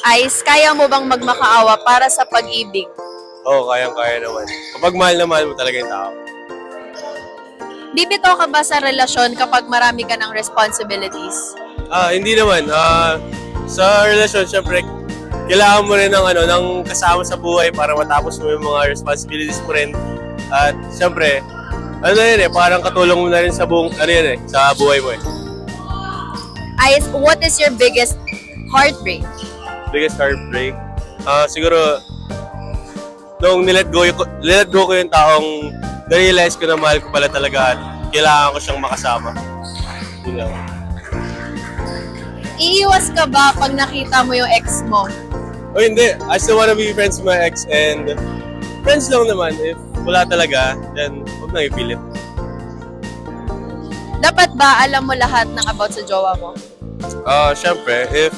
Ice, kaya mo bang magmakaawa para sa pag-ibig? Oo, kayang-kaya naman. Kapag mahal na mahal mo talaga yung tao. Bibitaw ka ba sa relasyon kapag marami ka ng responsibilities? Hindi naman. Sa relasyon, syempre, kailangan mo rin ng, ng kasama sa buhay para matapos mo yung mga responsibilities mo rin. At syempre, parang katulong mo na rin sa sa buhay mo eh. Ice, what is your biggest heartbreak? Biggest heartbreak. Siguro, nung nilet go ko yung taong na-realize ko na mahal ko pala talaga at kailangan ko siyang makasama. Yun lang. Iiwas ka ba pag nakita mo yung ex mo? O hindi, I still wanna be friends with my ex and friends lang naman. If wala talaga, then huwag nang ipilit. Dapat ba alam mo lahat ng about sa jowa mo? Syempre, if